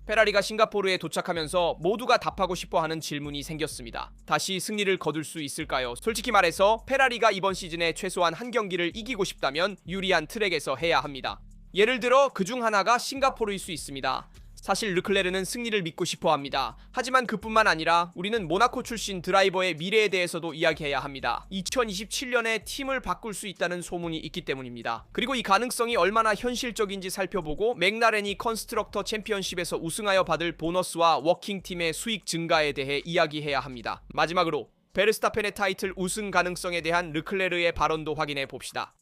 페라리가 싱가포르에 도착하면서 모두가 답하고 싶어하는 질문이 생겼습니다. 다시 승리를 거둘 수 있을까요? 솔직히 말해서 페라리가 이번 시즌에 최소한 한 경기를 이기고 싶다면 유리한 트랙에서 해야 합니다. 예를 들어 그중 하나가 싱가포르일 수 있습니다. 사실 르클레르는 승리를 믿고 싶어 합니다. 하지만 그뿐만 아니라 우리는 모나코 출신 드라이버의 미래에 대해서도 이야기해야 합니다. 2027년에 팀을 바꿀 수 있다는 소문이 있기 때문입니다. 그리고 이 가능성이 얼마나 현실적인지 살펴보고 맥라렌이 컨스트럭터 챔피언십에서 우승하여 받을 보너스와 워킹팀의 수익 증가에 대해 이야기해야 합니다. 마지막으로 베르스타펜의 타이틀 우승 가능성에 대한 르클레르의 발언도 확인해 봅시다.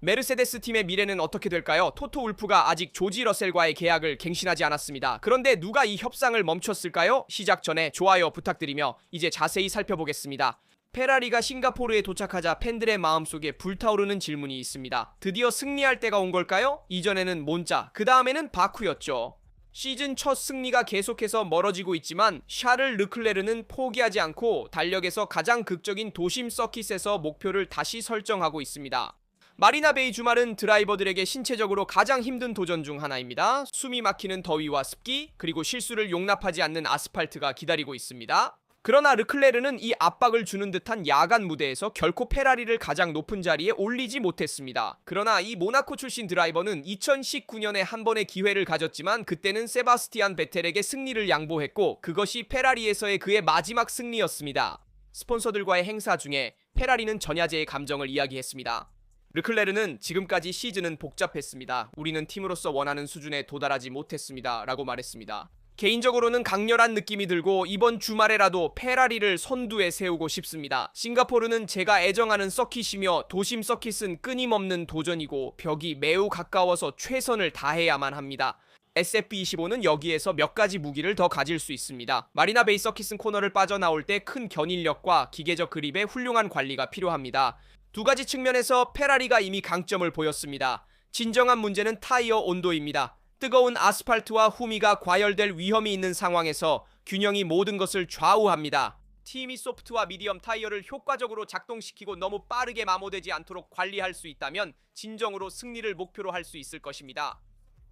메르세데스 팀의 미래는 어떻게 될까요? 토토 울프가 아직 조지 러셀과의 계약을 갱신하지 않았습니다. 그런데 누가 이 협상을 멈췄을까요? 시작 전에 좋아요 부탁드리며 이제 자세히 살펴보겠습니다. 페라리가 싱가포르에 도착하자 팬들의 마음속에 불타오르는 질문이 있습니다. 드디어 승리할 때가 온 걸까요? 이전에는 몬자, 그 다음에는 바쿠였죠. 시즌 첫 승리가 계속해서 멀어지고 있지만 샤를 르클레르는 포기하지 않고 달력에서 가장 극적인 도심 서킷에서 목표를 다시 설정하고 있습니다. 마리나베이 주말은 드라이버들에게 신체적으로 가장 힘든 도전 중 하나입니다. 숨이 막히는 더위와 습기, 그리고 실수를 용납하지 않는 아스팔트가 기다리고 있습니다. 그러나 르클레르는 이 압박을 주는 듯한 야간 무대에서 결코 페라리를 가장 높은 자리에 올리지 못했습니다. 그러나 이 모나코 출신 드라이버는 2019년에 한 번의 기회를 가졌지만 그때는 세바스티안 베텔에게 승리를 양보했고 그것이 페라리에서의 그의 마지막 승리였습니다. 스폰서들과의 행사 중에 페라리는 전야제의 감정을 이야기했습니다. 르클레르는 지금까지 시즌은 복잡했습니다. 우리는 팀으로서 원하는 수준에 도달하지 못했습니다. 라고 말했습니다. 개인적으로는 강렬한 느낌이 들고 이번 주말에라도 페라리를 선두에 세우고 싶습니다. 싱가포르는 제가 애정하는 서킷이며 도심 서킷은 끊임없는 도전이고 벽이 매우 가까워서 최선을 다해야만 합니다. SF25는 여기에서 몇 가지 무기를 더 가질 수 있습니다. 마리나 베이 서킷은 코너를 빠져나올 때 큰 견인력과 기계적 그립의 훌륭한 관리가 필요합니다. 두 가지 측면에서 페라리가 이미 강점을 보였습니다. 진정한 문제는 타이어 온도입니다. 뜨거운 아스팔트와 후미가 과열될 위험이 있는 상황에서 균형이 모든 것을 좌우합니다. 팀이 소프트와 미디엄 타이어를 효과적으로 작동시키고 너무 빠르게 마모되지 않도록 관리할 수 있다면 진정으로 승리를 목표로 할 수 있을 것입니다.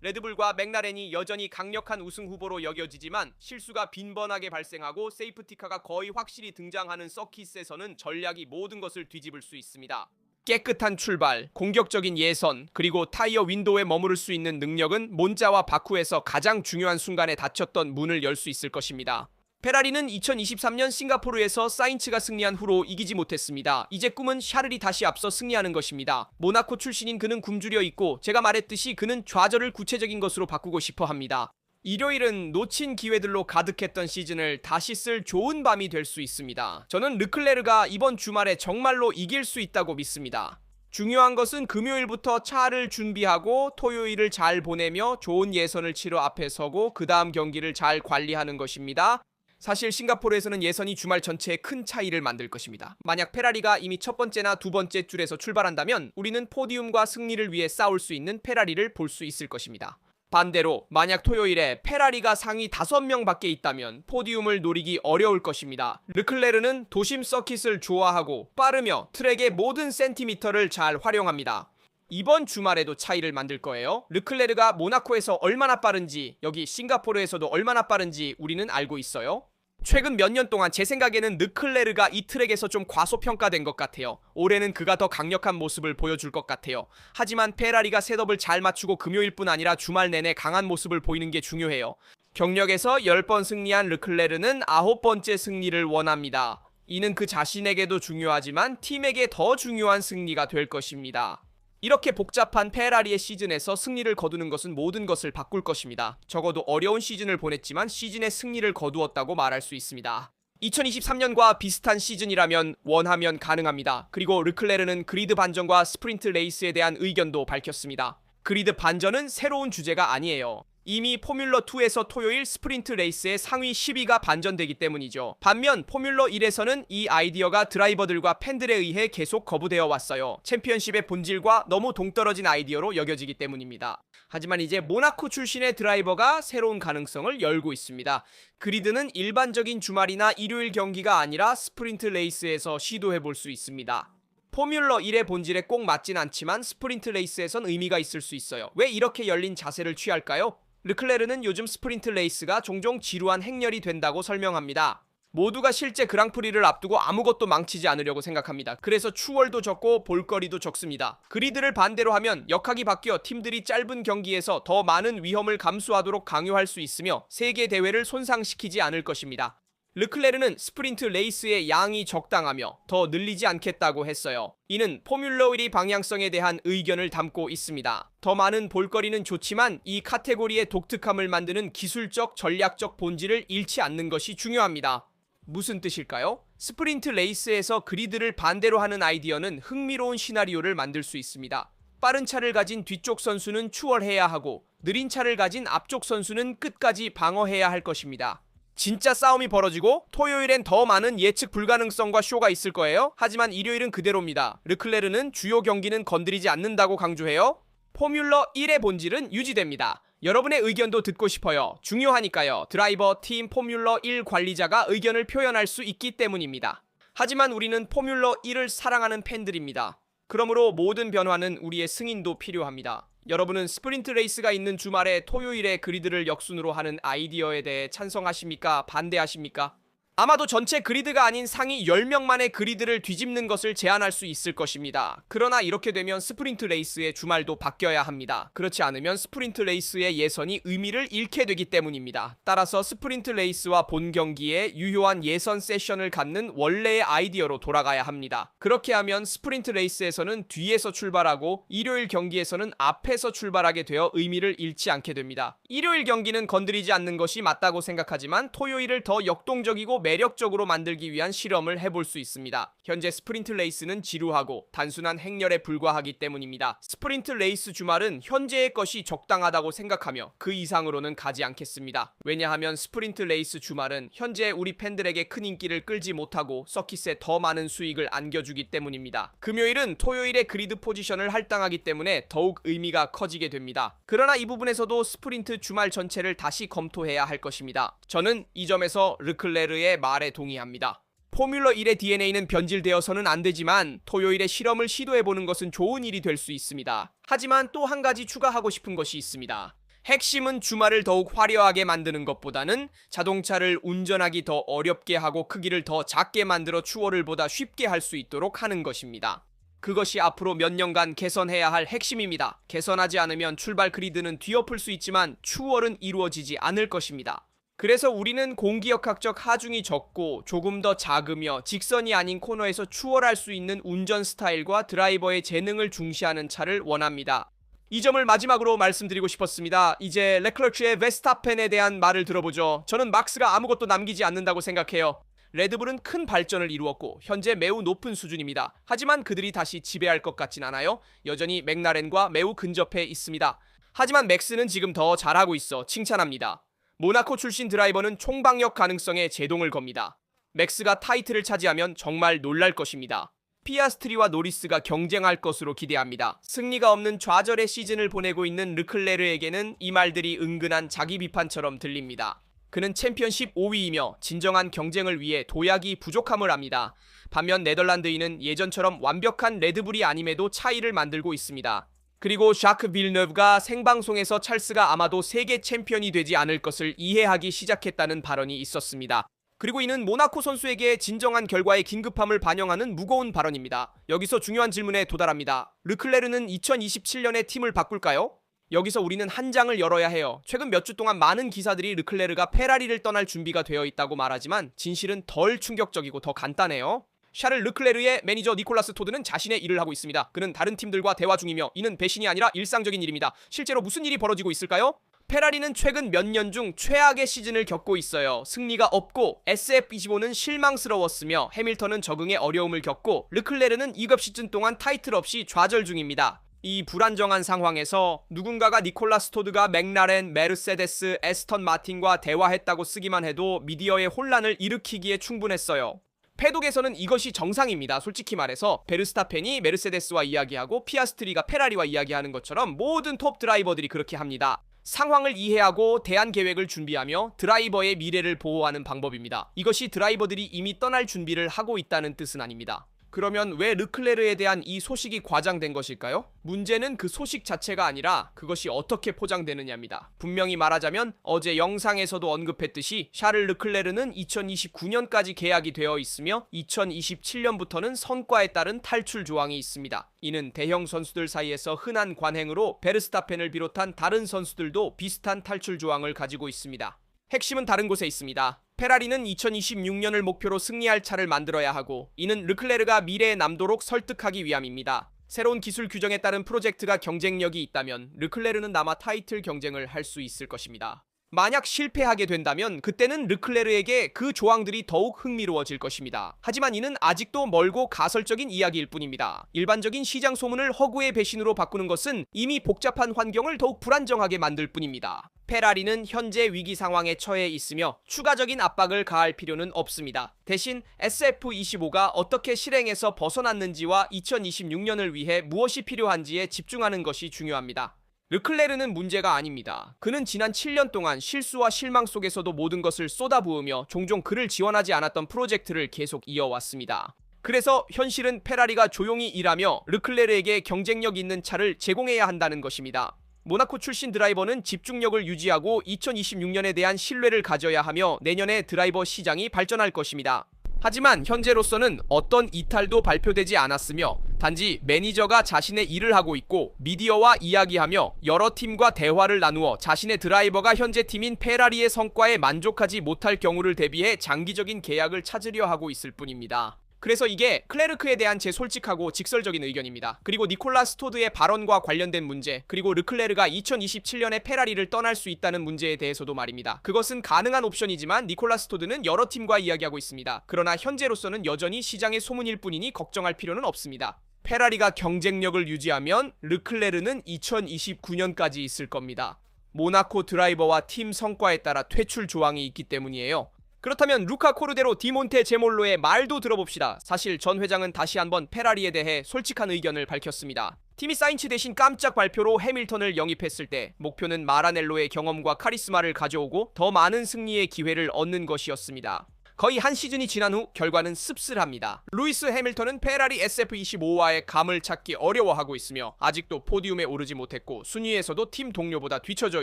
레드불과 맥라렌이 여전히 강력한 우승 후보로 여겨지지만 실수가 빈번하게 발생하고 세이프티카가 거의 확실히 등장하는 서킷에서는 전략이 모든 것을 뒤집을 수 있습니다. 깨끗한 출발, 공격적인 예선, 그리고 타이어 윈도우에 머무를 수 있는 능력은 몬자와 바쿠에서 가장 중요한 순간에 닫혔던 문을 열 수 있을 것입니다. 페라리는 2023년 싱가포르에서 사인츠가 승리한 후로 이기지 못했습니다. 이제 꿈은 샤를이 다시 앞서 승리하는 것입니다. 모나코 출신인 그는 굶주려 있고 제가 말했듯이 그는 좌절을 구체적인 것으로 바꾸고 싶어 합니다. 일요일은 놓친 기회들로 가득했던 시즌을 다시 쓸 좋은 밤이 될 수 있습니다. 저는 르클레르가 이번 주말에 정말로 이길 수 있다고 믿습니다. 중요한 것은 금요일부터 차를 준비하고 토요일을 잘 보내며 좋은 예선을 치러 앞에 서고 그 다음 경기를 잘 관리하는 것입니다. 사실 싱가포르에서는 예선이 주말 전체에 큰 차이를 만들 것입니다. 만약 페라리가 이미 첫 번째나 두 번째 줄에서 출발한다면 우리는 포디움과 승리를 위해 싸울 수 있는 페라리를 볼 수 있을 것입니다. 반대로 만약 토요일에 페라리가 상위 5명 밖에 있다면 포디움을 노리기 어려울 것입니다. 르클레르는 도심 서킷을 좋아하고 빠르며 트랙의 모든 센티미터를 잘 활용합니다. 이번 주말에도 차이를 만들 거예요. 르클레르가 모나코에서 얼마나 빠른지 여기 싱가포르에서도 얼마나 빠른지 우리는 알고 있어요. 최근 몇 년 동안 제 생각에는 르클레르가 이 트랙에서 좀 과소평가된 것 같아요. 올해는 그가 더 강력한 모습을 보여줄 것 같아요. 하지만 페라리가 셋업을 잘 맞추고 금요일뿐 아니라 주말 내내 강한 모습을 보이는 게 중요해요. 경력에서 10번 승리한 르클레르는 9번째 승리를 원합니다. 이는 그 자신에게도 중요하지만 팀에게 더 중요한 승리가 될 것입니다. 이렇게 복잡한 페라리의 시즌에서 승리를 거두는 것은 모든 것을 바꿀 것입니다. 적어도 어려운 시즌을 보냈지만 시즌의 승리를 거두었다고 말할 수 있습니다. 2023년과 비슷한 시즌이라면 원하면 가능합니다. 그리고 르클레르는 그리드 반전과 스프린트 레이스에 대한 의견도 밝혔습니다. 그리드 반전은 새로운 주제가 아니에요. 이미 포뮬러2에서 토요일 스프린트 레이스의 상위 10위가 반전되기 때문이죠. 반면 포뮬러1에서는 이 아이디어가 드라이버들과 팬들에 의해 계속 거부되어 왔어요. 챔피언십의 본질과 너무 동떨어진 아이디어로 여겨지기 때문입니다. 하지만 이제 모나코 출신의 드라이버가 새로운 가능성을 열고 있습니다. 그리드는 일반적인 주말이나 일요일 경기가 아니라 스프린트 레이스에서 시도해볼 수 있습니다. 포뮬러 1의 본질에 꼭 맞진 않지만 스프린트 레이스에선 의미가 있을 수 있어요. 왜 이렇게 열린 자세를 취할까요? 르클레르는 요즘 스프린트 레이스가 종종 지루한 행렬이 된다고 설명합니다. 모두가 실제 그랑프리를 앞두고 아무것도 망치지 않으려고 생각합니다. 그래서 추월도 적고 볼거리도 적습니다. 그리드를 반대로 하면 역학이 바뀌어 팀들이 짧은 경기에서 더 많은 위험을 감수하도록 강요할 수 있으며 세계 대회를 손상시키지 않을 것입니다. 르클레르는 스프린트 레이스의 양이 적당하며 더 늘리지 않겠다고 했어요. 이는 포뮬러 1의 방향성에 대한 의견을 담고 있습니다. 더 많은 볼거리는 좋지만 이 카테고리의 독특함을 만드는 기술적, 전략적 본질을 잃지 않는 것이 중요합니다. 무슨 뜻일까요? 스프린트 레이스에서 그리드를 반대로 하는 아이디어는 흥미로운 시나리오를 만들 수 있습니다. 빠른 차를 가진 뒤쪽 선수는 추월해야 하고 느린 차를 가진 앞쪽 선수는 끝까지 방어해야 할 것입니다. 진짜 싸움이 벌어지고 토요일엔 더 많은 예측 불가능성과 쇼가 있을 거예요. 하지만 일요일은 그대로입니다. 르클레르는 주요 경기는 건드리지 않는다고 강조해요. 포뮬러 1의 본질은 유지됩니다. 여러분의 의견도 듣고 싶어요. 중요하니까요. 드라이버, 팀, 포뮬러 1 관리자가 의견을 표현할 수 있기 때문입니다. 하지만 우리는 포뮬러 1을 사랑하는 팬들입니다. 그러므로 모든 변화는 우리의 승인도 필요합니다. 여러분은 스프린트 레이스가 있는 주말에 토요일에 그리드를 역순으로 하는 아이디어에 대해 찬성하십니까? 반대하십니까? 아마도 전체 그리드가 아닌 상위 10명만의 그리드를 뒤집는 것을 제안할 수 있을 것입니다. 그러나 이렇게 되면 스프린트 레이스의 주말도 바뀌어야 합니다. 그렇지 않으면 스프린트 레이스의 예선이 의미를 잃게 되기 때문입니다. 따라서 스프린트 레이스와 본 경기에 유효한 예선 세션을 갖는 원래의 아이디어로 돌아가야 합니다. 그렇게 하면 스프린트 레이스에서는 뒤에서 출발하고 일요일 경기에서는 앞에서 출발하게 되어 의미를 잃지 않게 됩니다. 일요일 경기는 건드리지 않는 것이 맞다고 생각하지만 토요일을 더 역동적이고 매력적으로 만들기 위한 실험을 해볼 수 있습니다. 현재 스프린트 레이스는 지루하고 단순한 행렬에 불과하기 때문입니다. 스프린트 레이스 주말은 현재의 것이 적당하다고 생각하며 그 이상으로는 가지 않겠습니다. 왜냐하면 스프린트 레이스 주말은 현재 우리 팬들에게 큰 인기를 끌지 못하고 서킷에 더 많은 수익을 안겨주기 때문입니다. 금요일은 토요일의 그리드 포지션을 할당하기 때문에 더욱 의미가 커지게 됩니다. 그러나 이 부분에서도 스프린트 주말 전체를 다시 검토해야 할 것입니다. 저는 이 점에서 르클레르의 말에 동의합니다. 포뮬러 1의 DNA는 변질되어서는 안 되지만 토요일에 실험을 시도해보는 것은 좋은 일이 될 수 있습니다. 하지만 또 한 가지 추가하고 싶은 것이 있습니다. 핵심은 주말을 더욱 화려하게 만드는 것보다는 자동차를 운전하기 더 어렵게 하고 크기를 더 작게 만들어 추월을 보다 쉽게 할 수 있도록 하는 것입니다. 그것이 앞으로 몇 년간 개선해야 할 핵심입니다. 개선하지 않으면 출발 그리드는 뒤엎을 수 있지만 추월은 이루어지지 않을 것입니다. 그래서 우리는 공기역학적 하중이 적고 조금 더 작으며 직선이 아닌 코너에서 추월할 수 있는 운전 스타일과 드라이버의 재능을 중시하는 차를 원합니다. 이 점을 마지막으로 말씀드리고 싶었습니다. 이제 레클러츠의 베스타펜에 대한 말을 들어보죠. 저는 막스가 아무것도 남기지 않는다고 생각해요. 레드불은 큰 발전을 이루었고 현재 매우 높은 수준입니다. 하지만 그들이 다시 지배할 것 같진 않아요. 여전히 맥라렌과 매우 근접해 있습니다. 하지만 맥스는 지금 더 잘하고 있어 칭찬합니다. 모나코 출신 드라이버는 총방역 가능성에 제동을 겁니다. 맥스가 타이틀을 차지하면 정말 놀랄 것입니다. 피아스트리와 노리스가 경쟁할 것으로 기대합니다. 승리가 없는 좌절의 시즌을 보내고 있는 르클레르에게는 이 말들이 은근한 자기 비판처럼 들립니다. 그는 챔피언십 5위이며 진정한 경쟁을 위해 도약이 부족함을 압니다. 반면 네덜란드인은 예전처럼 완벽한 레드불이 아님에도 차이를 만들고 있습니다. 그리고 샤크 빌느브가 생방송에서 찰스가 아마도 세계 챔피언이 되지 않을 것을 이해하기 시작했다는 발언이 있었습니다. 그리고 이는 모나코 선수에게 진정한 결과의 긴급함을 반영하는 무거운 발언입니다. 여기서 중요한 질문에 도달합니다. 르클레르는 2027년에 팀을 바꿀까요? 여기서 우리는 한 장을 열어야 해요. 최근 몇 주 동안 많은 기사들이 르클레르가 페라리를 떠날 준비가 되어 있다고 말하지만 진실은 덜 충격적이고 더 간단해요. 샤를 르클레르의 매니저 니콜라스 토드는 자신의 일을 하고 있습니다. 그는 다른 팀들과 대화 중이며 이는 배신이 아니라 일상적인 일입니다. 실제로 무슨 일이 벌어지고 있을까요? 페라리는 최근 몇 년 중 최악의 시즌을 겪고 있어요. 승리가 없고 SF25는 실망스러웠으며 해밀턴은 적응에 어려움을 겪고 르클레르는 2급 시즌 동안 타이틀 없이 좌절 중입니다. 이 불안정한 상황에서 누군가가 니콜라스 토드가 맥라렌, 메르세데스, 에스턴 마틴과 대화했다고 쓰기만 해도 미디어의 혼란을 일으키기에 충분했어요. 패독에서는 이것이 정상입니다. 솔직히 말해서 베르스타펜이 메르세데스와 이야기하고 피아스트리가 페라리와 이야기하는 것처럼 모든 톱 드라이버들이 그렇게 합니다. 상황을 이해하고 대안 계획을 준비하며 드라이버의 미래를 보호하는 방법입니다. 이것이 드라이버들이 이미 떠날 준비를 하고 있다는 뜻은 아닙니다. 그러면 왜 르클레르에 대한 이 소식이 과장된 것일까요? 문제는 그 소식 자체가 아니라 그것이 어떻게 포장되느냐입니다. 분명히 말하자면 어제 영상에서도 언급했듯이 샤를 르클레르는 2029년까지 계약이 되어 있으며 2027년부터는 성과에 따른 탈출 조항이 있습니다. 이는 대형 선수들 사이에서 흔한 관행으로 베르스타펜을 비롯한 다른 선수들도 비슷한 탈출 조항을 가지고 있습니다. 핵심은 다른 곳에 있습니다. 페라리는 2026년을 목표로 승리할 차를 만들어야 하고 이는 르클레르가 미래에 남도록 설득하기 위함입니다. 새로운 기술 규정에 따른 프로젝트가 경쟁력이 있다면 르클레르는 남아 타이틀 경쟁을 할 수 있을 것입니다. 만약 실패하게 된다면 그때는 르클레르에게 그 조항들이 더욱 흥미로워질 것입니다. 하지만 이는 아직도 멀고 가설적인 이야기일 뿐입니다. 일반적인 시장 소문을 허구의 배신으로 바꾸는 것은 이미 복잡한 환경을 더욱 불안정하게 만들 뿐입니다. 페라리는 현재 위기 상황에 처해 있으며 추가적인 압박을 가할 필요는 없습니다. 대신 SF25가 어떻게 실행에서 벗어났는지와 2026년을 위해 무엇이 필요한지에 집중하는 것이 중요합니다. 르클레르는 문제가 아닙니다. 그는 지난 7년 동안 실수와 실망 속에서도 모든 것을 쏟아부으며 종종 그를 지원하지 않았던 프로젝트를 계속 이어왔습니다. 그래서 현실은 페라리가 조용히 일하며 르클레르에게 경쟁력 있는 차를 제공해야 한다는 것입니다. 모나코 출신 드라이버는 집중력을 유지하고 2026년에 대한 신뢰를 가져야 하며 내년에 드라이버 시장이 발전할 것입니다. 하지만 현재로서는 어떤 이탈도 발표되지 않았으며 단지 매니저가 자신의 일을 하고 있고 미디어와 이야기하며 여러 팀과 대화를 나누어 자신의 드라이버가 현재 팀인 페라리의 성과에 만족하지 못할 경우를 대비해 장기적인 계약을 찾으려 하고 있을 뿐입니다. 그래서 이게 클레르크에 대한 제 솔직하고 직설적인 의견입니다. 그리고 니콜라 스토드의 발언과 관련된 문제, 그리고 르클레르가 2027년에 페라리를 떠날 수 있다는 문제에 대해서도 말입니다. 그것은 가능한 옵션이지만 니콜라 스토드는 여러 팀과 이야기하고 있습니다. 그러나 현재로서는 여전히 시장의 소문일 뿐이니 걱정할 필요는 없습니다. 페라리가 경쟁력을 유지하면 르클레르는 2029년까지 있을 겁니다. 모나코 드라이버와 팀 성과에 따라 퇴출 조항이 있기 때문이에요. 그렇다면 루카 코르데로 디몬테 제몰로의 말도 들어봅시다. 사실 전 회장은 다시 한번 페라리에 대해 솔직한 의견을 밝혔습니다. 팀이 사인츠 대신 깜짝 발표로 해밀턴을 영입했을 때 목표는 마라넬로의 경험과 카리스마를 가져오고 더 많은 승리의 기회를 얻는 것이었습니다. 거의 한 시즌이 지난 후 결과는 씁쓸합니다. 루이스 해밀턴은 페라리 SF25와의 감을 찾기 어려워하고 있으며 아직도 포디움에 오르지 못했고 순위에서도 팀 동료보다 뒤처져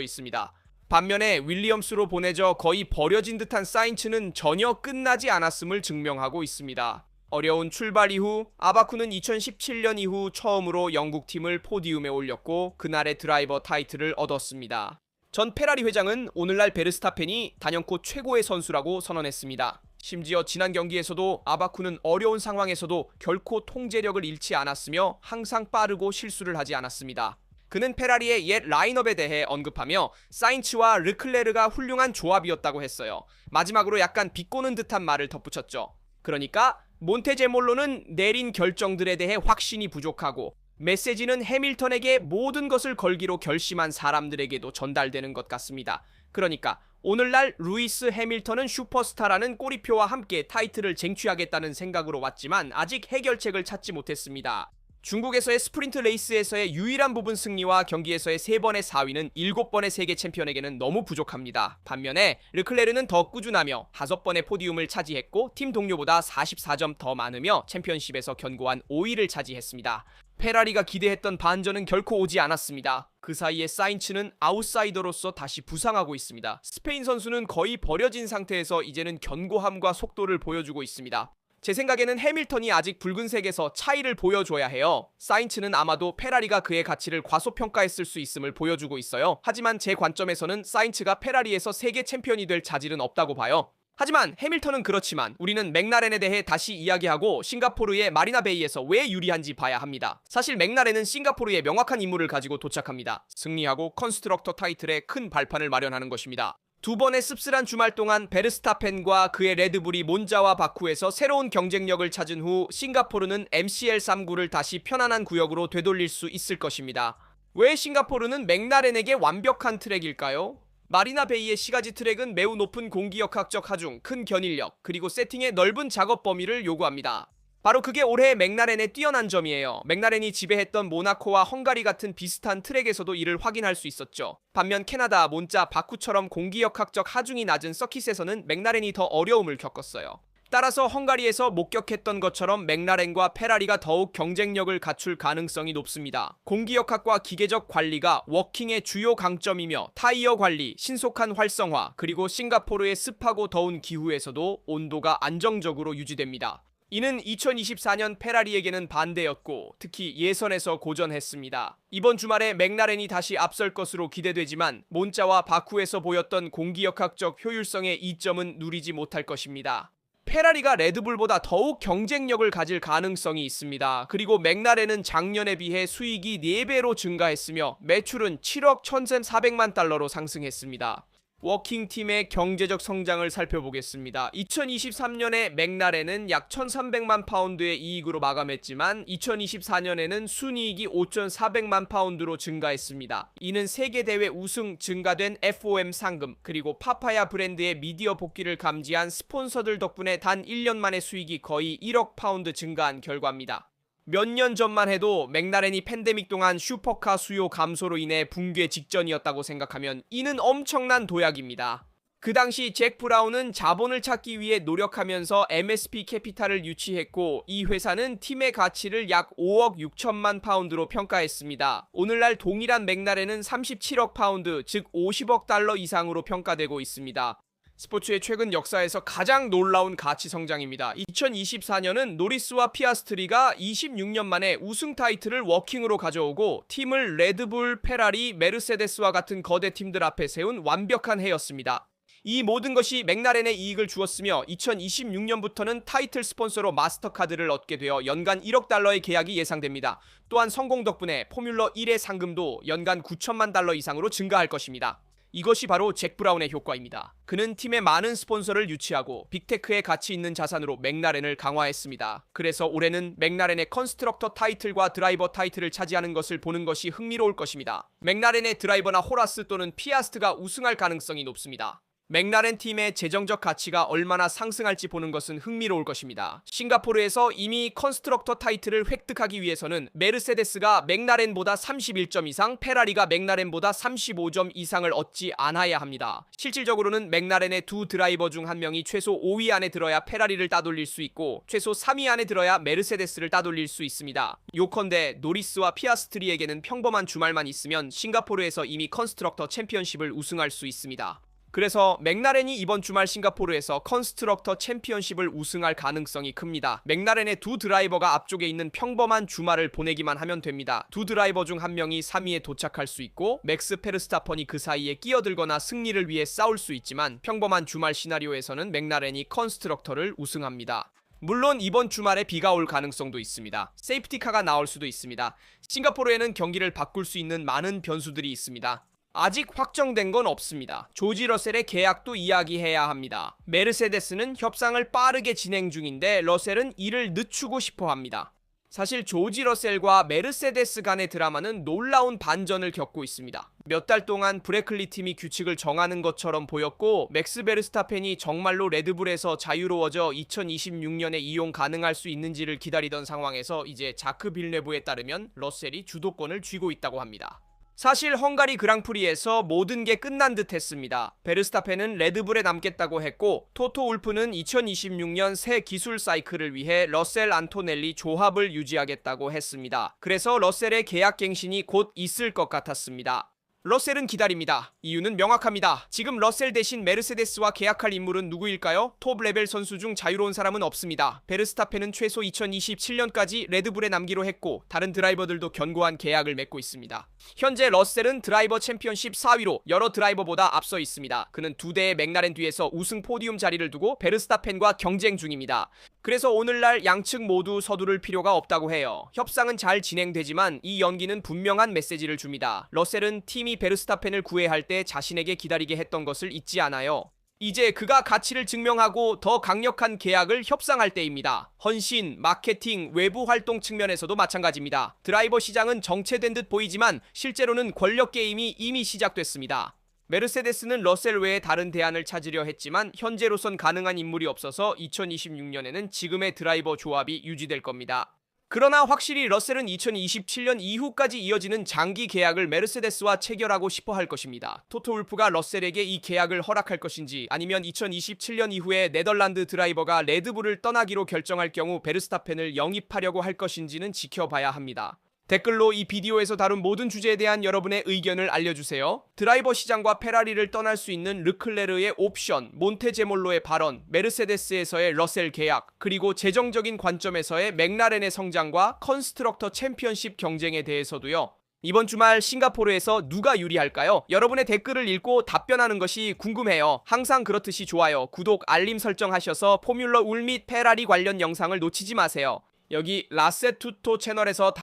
있습니다. 반면에 윌리엄스로 보내져 거의 버려진 듯한 사인츠는 전혀 끝나지 않았음을 증명하고 있습니다. 어려운 출발 이후 아바쿠는 2017년 이후 처음으로 영국팀을 포디움에 올렸고 그날의 드라이버 타이틀을 얻었습니다. 전 페라리 회장은 오늘날 베르스타펜이 단연코 최고의 선수라고 선언했습니다. 심지어 지난 경기에서도 아바쿠는 어려운 상황에서도 결코 통제력을 잃지 않았으며 항상 빠르고 실수를 하지 않았습니다. 그는 페라리의 옛 라인업에 대해 언급하며 사인츠와 르클레르가 훌륭한 조합이었다고 했어요. 마지막으로 약간 비꼬는 듯한 말을 덧붙였죠. 그러니까 몬테제몰로는 내린 결정들에 대해 확신이 부족하고 메시지는 해밀턴에게 모든 것을 걸기로 결심한 사람들에게도 전달되는 것 같습니다. 그러니까 오늘날 루이스 해밀턴은 슈퍼스타라는 꼬리표와 함께 타이틀을 쟁취하겠다는 생각으로 왔지만 아직 해결책을 찾지 못했습니다. 중국에서의 스프린트 레이스에서의 유일한 부분 승리와 경기에서의 3번의 4위는 7번의 세계 챔피언에게는 너무 부족합니다. 반면에 르클레르는 더 꾸준하며 5번의 포디움을 차지했고 팀 동료보다 44점 더 많으며 챔피언십에서 견고한 5위를 차지했습니다. 페라리가 기대했던 반전은 결코 오지 않았습니다. 그 사이에 사인츠는 아웃사이더로서 다시 부상하고 있습니다. 스페인 선수는 거의 버려진 상태에서 이제는 견고함과 속도를 보여주고 있습니다. 제 생각에는 해밀턴이 아직 붉은색에서 차이를 보여줘야 해요. 사인츠는 아마도 페라리가 그의 가치를 과소평가했을 수 있음을 보여주고 있어요. 하지만 제 관점에서는 사인츠가 페라리에서 세계 챔피언이 될 자질은 없다고 봐요. 하지만 해밀턴은 그렇지만 우리는 맥라렌에 대해 다시 이야기하고 싱가포르의 마리나베이에서 왜 유리한지 봐야 합니다. 사실 맥라렌은 싱가포르의 명확한 임무를 가지고 도착합니다. 승리하고 컨스트럭터 타이틀에 큰 발판을 마련하는 것입니다. 2번의 씁쓸한 주말 동안 베르스타펜과 그의 레드불이 몬자와 바쿠에서 새로운 경쟁력을 찾은 후 싱가포르는 MCL39를 다시 편안한 구역으로 되돌릴 수 있을 것입니다. 왜 싱가포르는 맥라렌에게 완벽한 트랙일까요? 마리나베이의 시가지 트랙은 매우 높은 공기역학적 하중, 큰 견인력, 그리고 세팅의 넓은 작업 범위를 요구합니다. 바로 그게 올해 맥라렌의 뛰어난 점이에요. 맥라렌이 지배했던 모나코와 헝가리 같은 비슷한 트랙에서도 이를 확인할 수 있었죠. 반면 캐나다, 몬자, 바쿠처럼 공기역학적 하중이 낮은 서킷에서는 맥라렌이 더 어려움을 겪었어요. 따라서 헝가리에서 목격했던 것처럼 맥라렌과 페라리가 더욱 경쟁력을 갖출 가능성이 높습니다. 공기역학과 기계적 관리가 워킹의 주요 강점이며 타이어 관리, 신속한 활성화, 그리고 싱가포르의 습하고 더운 기후에서도 온도가 안정적으로 유지됩니다. 이는 2024년 페라리에게는 반대였고 특히 예선에서 고전했습니다. 이번 주말에 맥라렌이 다시 앞설 것으로 기대되지만 몬자와 바쿠에서 보였던 공기역학적 효율성의 이점은 누리지 못할 것입니다. 페라리가 레드불보다 더욱 경쟁력을 가질 가능성이 있습니다. 그리고 맥라렌은 작년에 비해 수익이 4배로 증가했으며 매출은 7억 1,400만 달러로 상승했습니다. 워킹팀의 경제적 성장을 살펴보겠습니다. 2023년에 맥라렌은 약 1,300만 파운드의 이익으로 마감했지만 2024년에는 순이익이 5,400만 파운드로 증가했습니다. 이는 세계대회 우승, 증가된 FOM 상금, 그리고 파파야 브랜드의 미디어 복귀를 감지한 스폰서들 덕분에 단 1년 만에 수익이 거의 1억 파운드 증가한 결과입니다. 몇 년 전만 해도 맥라렌이 팬데믹 동안 슈퍼카 수요 감소로 인해 붕괴 직전이었다고 생각하면 이는 엄청난 도약입니다. 그 당시 잭 브라운은 자본을 찾기 위해 노력하면서 MSP 캐피탈을 유치했고 이 회사는 팀의 가치를 약 5억 6천만 파운드로 평가했습니다. 오늘날 동일한 맥라렌은 37억 파운드, 즉 50억 달러 이상으로 평가되고 있습니다. 스포츠의 최근 역사에서 가장 놀라운 가치 성장입니다. 2024년은 노리스와 피아스트리가 26년 만에 우승 타이틀을 워킹으로 가져오고 팀을 레드불, 페라리, 메르세데스와 같은 거대 팀들 앞에 세운 완벽한 해였습니다. 이 모든 것이 맥라렌에 이익을 주었으며 2026년부터는 타이틀 스폰서로 마스터카드를 얻게 되어 연간 1억 달러의 계약이 예상됩니다. 또한 성공 덕분에 포뮬러 1의 상금도 연간 9천만 달러 이상으로 증가할 것입니다. 이것이 바로 잭 브라운의 효과입니다. 그는 팀에 많은 스폰서를 유치하고 빅테크의 가치 있는 자산으로 맥라렌을 강화했습니다. 그래서 올해는 맥라렌의 컨스트럭터 타이틀과 드라이버 타이틀을 차지하는 것을 보는 것이 흥미로울 것입니다. 맥라렌의 드라이버나 호라스 또는 피아스트가 우승할 가능성이 높습니다. 맥라렌 팀의 재정적 가치가 얼마나 상승할지 보는 것은 흥미로울 것입니다. 싱가포르에서 이미 컨스트럭터 타이틀을 획득하기 위해서는 메르세데스가 맥라렌보다 31점 이상, 페라리가 맥라렌보다 35점 이상을 얻지 않아야 합니다. 실질적으로는 맥라렌의 두 드라이버 중 한 명이 최소 5위 안에 들어야 페라리를 따돌릴 수 있고 최소 3위 안에 들어야 메르세데스를 따돌릴 수 있습니다. 요컨대 노리스와 피아스트리에게는 평범한 주말만 있으면 싱가포르에서 이미 컨스트럭터 챔피언십을 우승할 수 있습니다. 그래서 맥라렌이 이번 주말 싱가포르에서 컨스트럭터 챔피언십을 우승할 가능성이 큽니다. 맥라렌의 두 드라이버가 앞쪽에 있는 평범한 주말을 보내기만 하면 됩니다. 두 드라이버 중 한 명이 3위에 도착할 수 있고 맥스 페르스타펀이 그 사이에 끼어들거나 승리를 위해 싸울 수 있지만 평범한 주말 시나리오에서는 맥라렌이 컨스트럭터를 우승합니다. 물론 이번 주말에 비가 올 가능성도 있습니다. 세이프티카가 나올 수도 있습니다. 싱가포르에는 경기를 바꿀 수 있는 많은 변수들이 있습니다. 아직 확정된 건 없습니다. 조지 러셀의 계약도 이야기해야 합니다. 메르세데스는 협상을 빠르게 진행 중인데 러셀은 이를 늦추고 싶어 합니다. 사실 조지 러셀과 메르세데스 간의 드라마는 놀라운 반전을 겪고 있습니다. 몇 달 동안 브래클리 팀이 규칙을 정하는 것처럼 보였고 맥스 베르스타펜이 정말로 레드불에서 자유로워져 2026년에 이용 가능할 수 있는지를 기다리던 상황에서 이제 자크 빌네브에 따르면 러셀이 주도권을 쥐고 있다고 합니다. 사실 헝가리 그랑프리에서 모든 게 끝난 듯 했습니다. 베르스타펜은 레드불에 남겠다고 했고 토토 울프는 2026년 새 기술 사이클을 위해 러셀 안토넬리 조합을 유지하겠다고 했습니다. 그래서 러셀의 계약 갱신이 곧 있을 것 같았습니다. 러셀은 기다립니다. 이유는 명확합니다. 지금 러셀 대신 메르세데스와 계약할 인물은 누구일까요? 톱 레벨 선수 중 자유로운 사람은 없습니다. 베르스타펜은 최소 2027년까지 레드불에 남기로 했고 다른 드라이버들도 견고한 계약을 맺고 있습니다. 현재 러셀은 드라이버 챔피언십 4위로 여러 드라이버보다 앞서 있습니다. 그는 두 대의 맥라렌 뒤에서 우승 포디움 자리를 두고 베르스타펜과 경쟁 중입니다. 그래서 오늘날 양측 모두 서두를 필요가 없다고 해요. 협상은 잘 진행되지만 이 연기는 분명한 메시지를 줍니다. 러셀은 팀이 베르스타펜을 구애할 때 자신에게 기다리게 했던 것을 잊지 않아요. 이제 그가 가치를 증명하고 더 강력한 계약을 협상할 때입니다. 헌신, 마케팅, 외부 활동 측면에서도 마찬가지입니다. 드라이버 시장은 정체된 듯 보이지만 실제로는 권력 게임이 이미 시작됐습니다. 메르세데스는 러셀 외에 다른 대안을 찾으려 했지만 현재로선 가능한 인물이 없어서 2026년에는 지금의 드라이버 조합이 유지될 겁니다. 그러나 확실히 러셀은 2027년 이후까지 이어지는 장기 계약을 메르세데스와 체결하고 싶어 할 것입니다. 토토 울프가 러셀에게 이 계약을 허락할 것인지 아니면 2027년 이후에 네덜란드 드라이버가 레드불을 떠나기로 결정할 경우 베르스타펜을 영입하려고 할 것인지는 지켜봐야 합니다. 댓글로 이 비디오에서 다룬 모든 주제에 대한 여러분의 의견을 알려주세요. 드라이버 시장과 페라리를 떠날 수 있는 르클레르의 옵션, 몬테제몰로의 발언, 메르세데스에서의 러셀 계약, 그리고 재정적인 관점에서의 맥라렌의 성장과 컨스트럭터 챔피언십 경쟁에 대해서도요. 이번 주말 싱가포르에서 누가 유리할까요? 여러분의 댓글을 읽고 답변하는 것이 궁금해요. 항상 그렇듯이 좋아요, 구독, 알림 설정하셔서 포뮬러 울 및 페라리 관련 영상을 놓치지 마세요. 여기 라세투토 채널에서